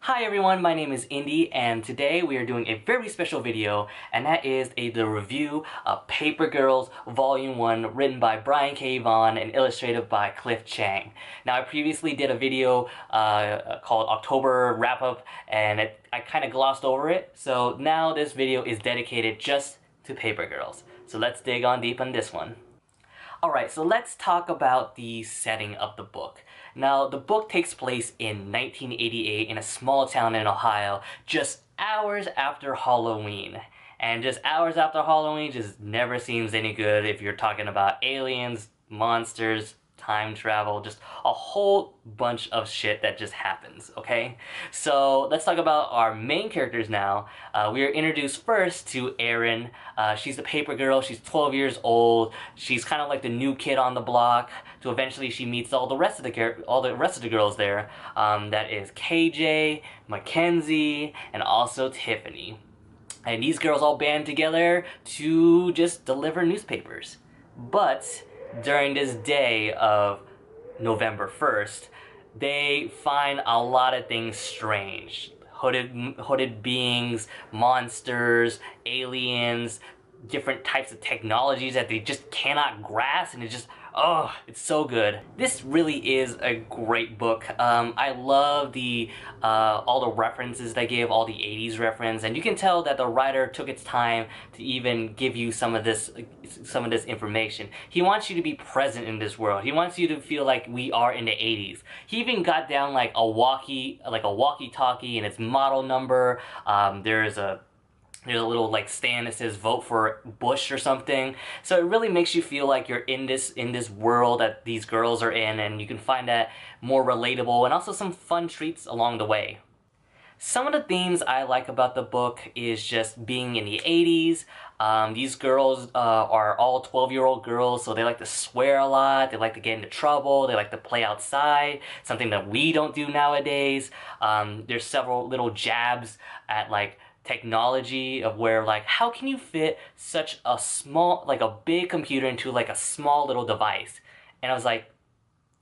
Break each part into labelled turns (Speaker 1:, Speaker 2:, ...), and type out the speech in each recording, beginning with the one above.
Speaker 1: Hi everyone, my name is Indy, and today we are doing a very special video, and that is the review of Paper Girls Volume 1, written by Brian K. Vaughan and illustrated by Cliff Chang. Now, I previously did a video called October Wrap-Up, and I kind of glossed over it, so now this video is dedicated just to Paper Girls. So let's dig on deep on this one. Alright, so let's talk about the setting of the book. Now, the book takes place in 1988 in a small town in Ohio, just hours after Halloween. And just hours after Halloween just never seems any good if you're talking about aliens, monsters, time travel, just a whole bunch of shit that just happens, okay? So let's talk about our main characters now. We are introduced first to Erin. She's the paper girl. She's 12 years old. She's kind of like the new kid on the block. So eventually she meets all the rest of the girls there. That is KJ, Mackenzie, and also Tiffany. And these girls all band together to just deliver newspapers. But during this day of November 1st, they find a lot of things strange. Hooded beings, monsters, aliens, different types of technologies that they just cannot grasp, and it's so good. This really is a great book. I love all the references they give, all the 80s reference, and you can tell that the writer took its time to even give you some of this information. He wants you to be present in this world. He wants you to feel like we are in the 80s. He even got down like a walkie-talkie and its model number. There's a little like stand that says vote for Bush or something. So it really makes you feel like you're in this world that these girls are in, and you can find that more relatable and also some fun treats along the way. Some of the themes I like about the book is just being in the 80s. These girls are all 12-year-old girls, so they like to swear a lot, they like to get into trouble, they like to play outside, something that we don't do nowadays. There's several little jabs at like technology of where like, how can you fit such a small, like a big computer into like a small little device? And I was like,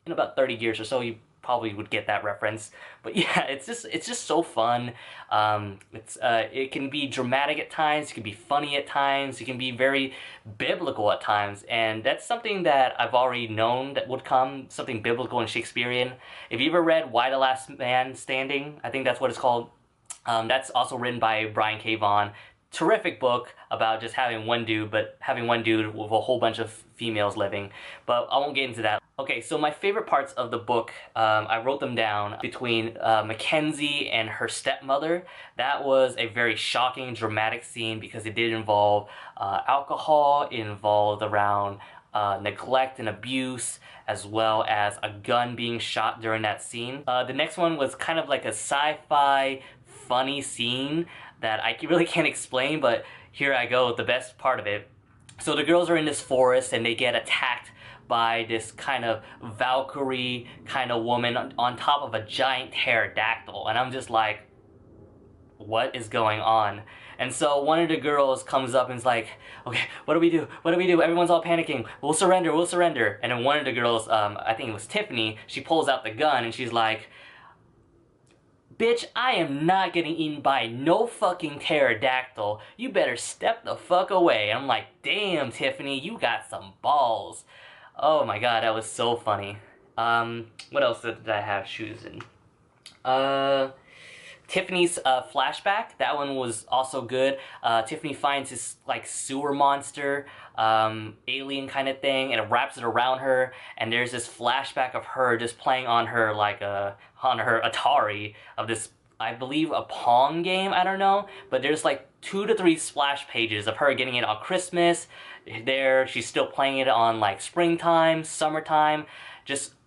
Speaker 1: in about 30 years or so you probably would get that reference. But yeah, it's just so fun. It can be dramatic at times, it can be funny at times, it can be very biblical at times, and that's something that I've already known that would come, something biblical and Shakespearean. If you ever read Why the Last Man Standing, I think that's what it's called. That's also written by Brian K. Vaughan. Terrific book about just having one dude with a whole bunch of females living. But I won't get into that. Okay, so my favorite parts of the book, I wrote them down between Mackenzie and her stepmother. That was a very shocking, dramatic scene because it did involve alcohol, it involved around neglect and abuse, as well as a gun being shot during that scene. The next one was kind of like a sci-fi funny scene that I really can't explain, but here I go, the best part of it. So the girls are in this forest and they get attacked by this kind of Valkyrie kind of woman on top of a giant pterodactyl, and I'm just like, what is going on? And so one of the girls comes up and is like, okay, what do we do? What do we do? Everyone's all panicking. We'll surrender, we'll surrender. And then one of the girls, I think it was Tiffany, she pulls out the gun and she's like, bitch, I am not getting eaten by no fucking pterodactyl. You better step the fuck away. And I'm like, damn, Tiffany, you got some balls. Oh my god, that was so funny. What else did I have shoes in? Tiffany's flashback, that one was also good. Tiffany finds this like sewer monster, alien kind of thing, and it wraps it around her, and there's this flashback of her just playing on her like on her Atari of this, I believe, a Pong game, I don't know, but there's like 2 to 3 splash pages of her getting it on Christmas. There, she's still playing it on like springtime, summertime.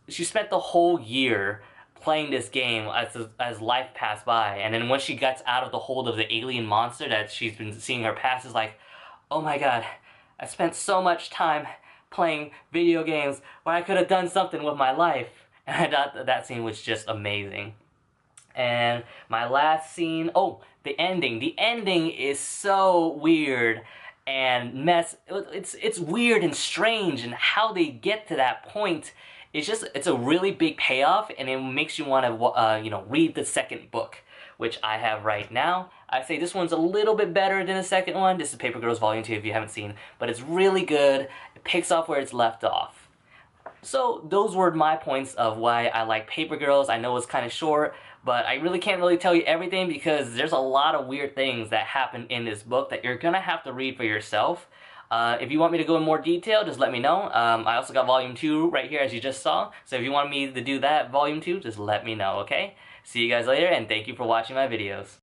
Speaker 1: She spent the whole year playing this game as life passed by, and then once she gets out of the hold of the alien monster that she's been seeing her past, is like, oh my god, I spent so much time playing video games where I could have done something with my life. And I thought that scene was just amazing. And my last scene, oh, the ending. The ending is so weird and it's weird and strange, and how they get to that point it's a really big payoff, and it makes you want to, read the second book, which I have right now. I say this one's a little bit better than the second one. This is Paper Girls Volume 2 if you haven't seen, but it's really good. It picks off where it's left off. So those were my points of why I like Paper Girls. I know it's kind of short, but I really can't tell you everything because there's a lot of weird things that happen in this book that you're gonna have to read for yourself. If you want me to go in more detail, just let me know. I also got Volume 2 right here, as you just saw. So if you want me to do that, Volume 2, just let me know, okay? See you guys later, and thank you for watching my videos.